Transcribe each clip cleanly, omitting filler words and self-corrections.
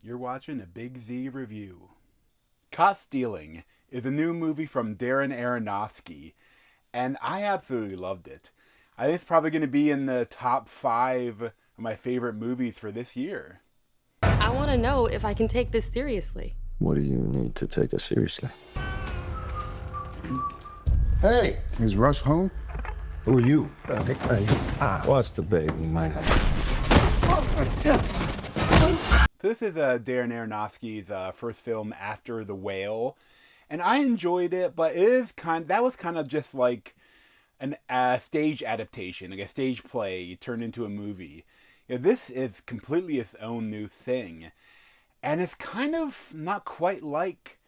You're watching a Big Z review. Caught Stealing is a new movie from Darren Aronofsky, and I absolutely loved it. I think it's probably going to be in the top 5 of my favorite movies for this year. I want to know if I can take this seriously. What do you need to take us seriously? Hey, is Russ home? Who are you? What's the baby, man? So this is Darren Aronofsky's first film after The Whale, and I enjoyed it, but that was kind of just like a stage adaptation, like a stage play turned into a movie. This is completely its own new thing, and it's kind of not quite like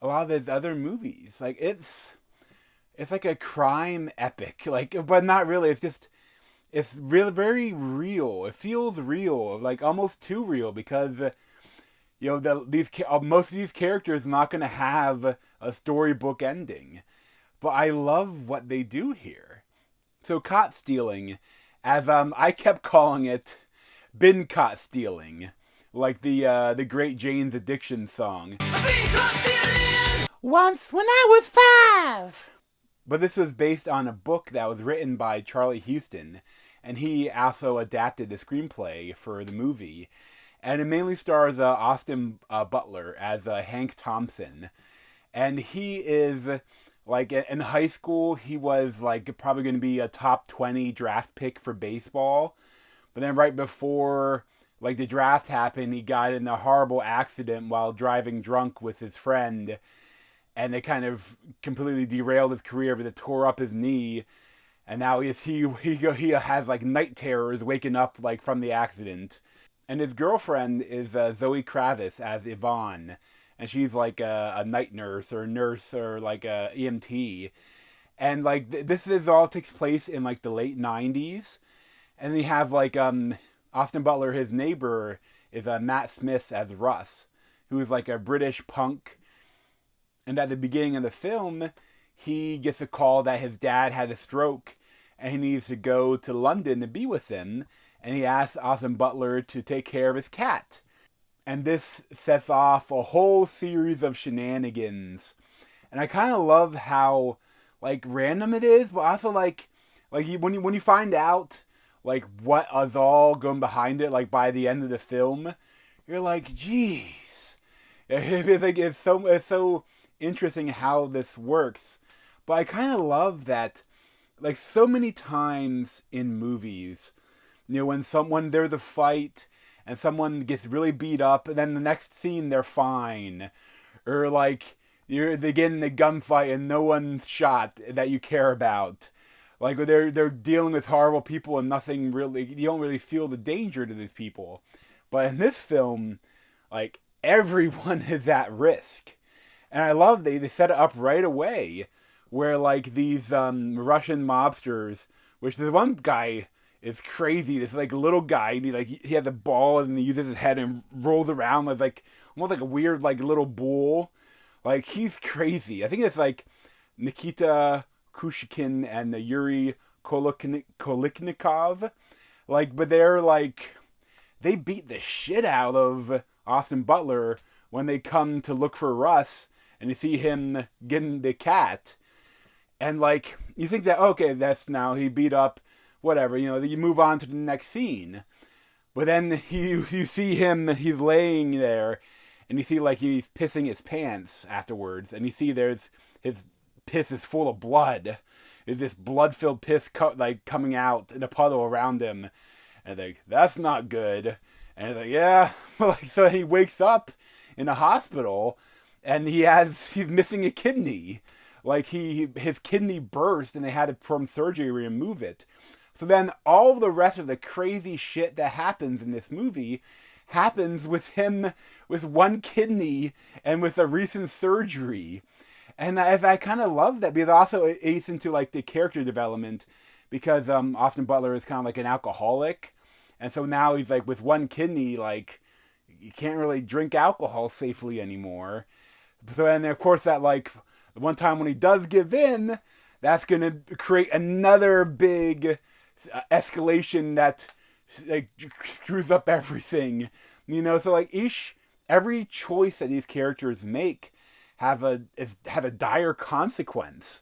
a lot of his other movies. Like it's like a crime epic, but not really. It's really very real. It feels real, like almost too real, because most of these characters are not going to have a storybook ending. But I love what they do here. So Caught Stealing, as I kept calling it, been caught stealing, like the great Jane's Addiction song. Once when I was 5. But this was based on a book that was written by Charlie Houston, and he also adapted the screenplay for the movie. And it mainly stars Austin Butler as Hank Thompson. And he is, like, in high school, he was, like, probably going to be a top 20 draft pick for baseball. But then right before, like, the draft happened, he got in a horrible accident while driving drunk with his friend. And they kind of completely derailed his career, but it tore up his knee. And now he has like night terrors waking up like from the accident. And his girlfriend is Zoe Kravitz as Yvonne. And she's like a night nurse or like a EMT. And like this all takes place in like the late 90s. And they have like Austin Butler, his neighbor, is Matt Smith as Russ, who is like a British punk. And at the beginning of the film, he gets a call that his dad had a stroke and he needs to go to London to be with him. And he asks Austin Butler to take care of his cat. And this sets off a whole series of shenanigans. And I kind of love how, like, random it is, but also, like when you find out, like, what is all going behind it, like, by the end of the film, you're like, geez. It's so interesting how this works. But I kind of love that, like, so many times in movies, when there's a fight and someone gets really beat up, and then the next scene they're fine, or like they get in a gunfight and no one's shot that you care about, like they're dealing with horrible people and nothing really, you don't really feel the danger to these people. But in this film, like, everyone is at risk. And I love they set it up right away, where like these Russian mobsters, which this one guy is crazy. This like little guy, and he has a ball and he uses his head and rolls around as like almost like a weird like little bull. Like, he's crazy. I think it's like Nikita Kushikin and Yuri Koliknikov. Like, but they beat the shit out of Austin Butler when they come to look for Russ. And you see him getting the cat. And, like, you think that, okay, that's now he beat up, whatever, you move on to the next scene. But then you see him, he's laying there, and you see, like, he's pissing his pants afterwards. And you see his piss is full of blood. There's this blood-filled piss, coming out in a puddle around him. And they're like, that's not good. And they're like, yeah. Like, so he wakes up in a hospital, and he's missing a kidney. Like, his kidney burst, and they had to perform surgery to remove it. So then all the rest of the crazy shit that happens in this movie happens with him with one kidney and with a recent surgery. And I kind of love that, because it also aids into like the character development, because Austin Butler is kind of like an alcoholic. And so now he's like with one kidney, like, you can't really drink alcohol safely anymore. So then, of course, that like one time when he does give in, that's going to create another big escalation that like screws up everything. So like each every choice that these characters make have a dire consequence.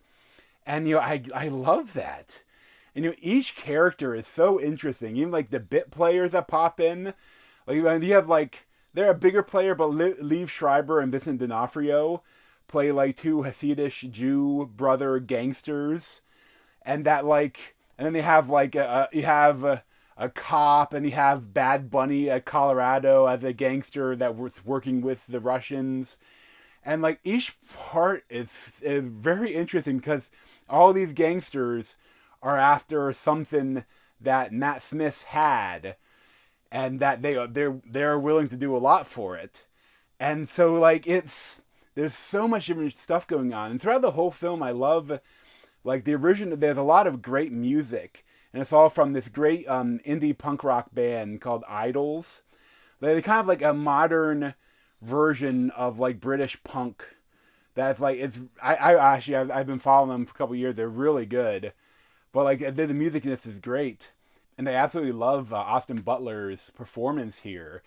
And, I love that. And, each character is so interesting. Even, like, the bit players that pop in. Like, you have, like, they're a bigger player, but Liev Schreiber and Vincent D'Onofrio play, like, two Hasidic Jew brother gangsters. And that, like, and then they have, like, you have a cop, and you have Bad Bunny at Colorado as a gangster that was working with the Russians. And, like, each part is very interesting because all these gangsters are after something that Matt Smith had, and that they're willing to do a lot for it. And so, like, there's so much different stuff going on. And throughout the whole film, I love, like, there's a lot of great music. And it's all from this great indie punk rock band called Idols. They're kind of like a modern version of, like, British punk. That's like, I've been following them for a couple of years. They're really good. But, like, the music in this is great. And I absolutely love Austin Butler's performance here.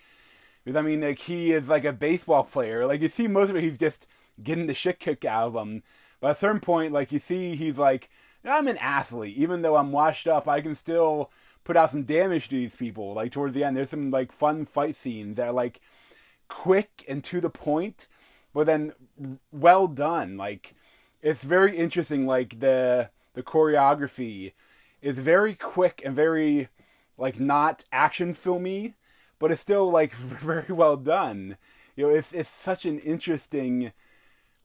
Because, I mean, like, he is like a baseball player. Like, you see most of it, he's just getting the shit kicked out of him. But at a certain point, like, you see he's like, I'm an athlete. Even though I'm washed up, I can still put out some damage to these people. Like, towards the end, there's some, like, fun fight scenes that are, like, quick and to the point, but then well done. Like, it's very interesting. Like, the choreography is very quick and very, like, not action filmy, but it's still, like, very well done. It's such an interesting,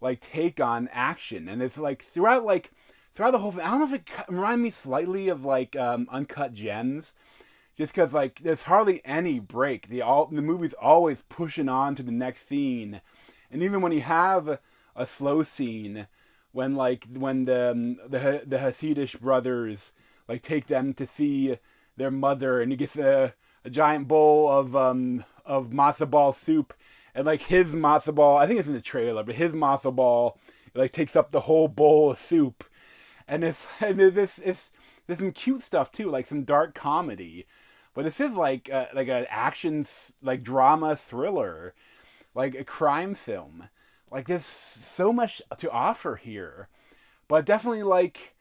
like, take on action. And it's, like, throughout the whole thing, I don't know if it reminds me slightly of, like, Uncut Gems, just because, like, there's hardly any break. The movie's always pushing on to the next scene. And even when you have a slow scene, when the Hasidic brothers, like, take them to see their mother, and he gets a giant bowl of matzo ball soup, and, like, his matzo ball, I think it's in the trailer, but his matzo ball, like, takes up the whole bowl of soup. And there's some cute stuff too, like some dark comedy, but this is like an action, like, drama thriller, like a crime film. Like, there's so much to offer here, but definitely, like,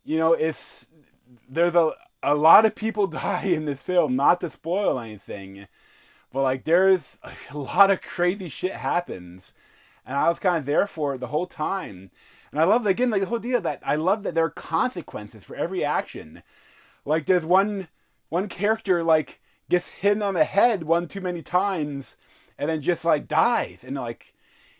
there's a lot of people die in this film. Not to spoil anything, but, like, there's a lot of crazy shit happens, and I was kind of there for it the whole time. And I love, again, like, the whole deal that I love that there are consequences for every action. Like, there's one character, like, gets hit on the head one too many times and then just, like, dies. And, like,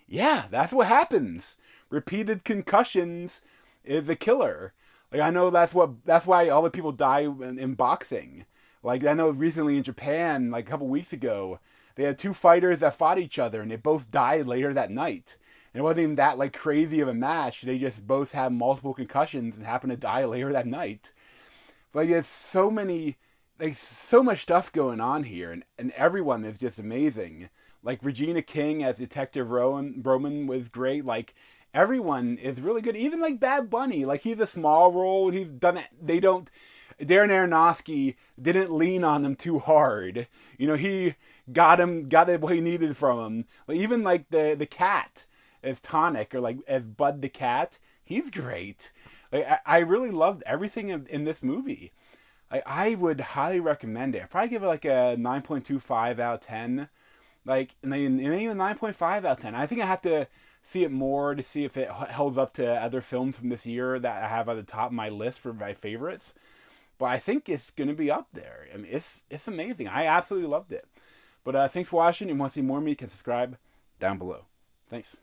yeah, that's what happens. Repeated concussions is a killer. Like, I know that's why all the people die in boxing. Like, I know recently in Japan, like, a couple weeks ago, they had two fighters that fought each other, and they both died later that night. And it wasn't even that, like, crazy of a match. They just both had multiple concussions and happened to die later that night. But, like, there's so much stuff going on here, and everyone is just amazing. Like, Regina King as Detective Roman was great. Like, everyone is really good. Even, like, Bad Bunny. Like, he's a small role. He's done it. Darren Aronofsky didn't lean on him too hard. He got what he needed from him. Like, even, like, the cat as Tonic, or, like, as Bud the cat, he's great. Like, I really loved everything in this movie. Like, I would highly recommend it. I'd probably give it, like, a 9.25 out of 10. Like, and even 9.5 out of 10. I think I have to see it more to see if it holds up to other films from this year that I have at the top of my list for my favorites. But I think it's going to be up there. I mean, it's amazing. I absolutely loved it. But thanks for watching. If you want to see more of me, you can subscribe down below. Thanks.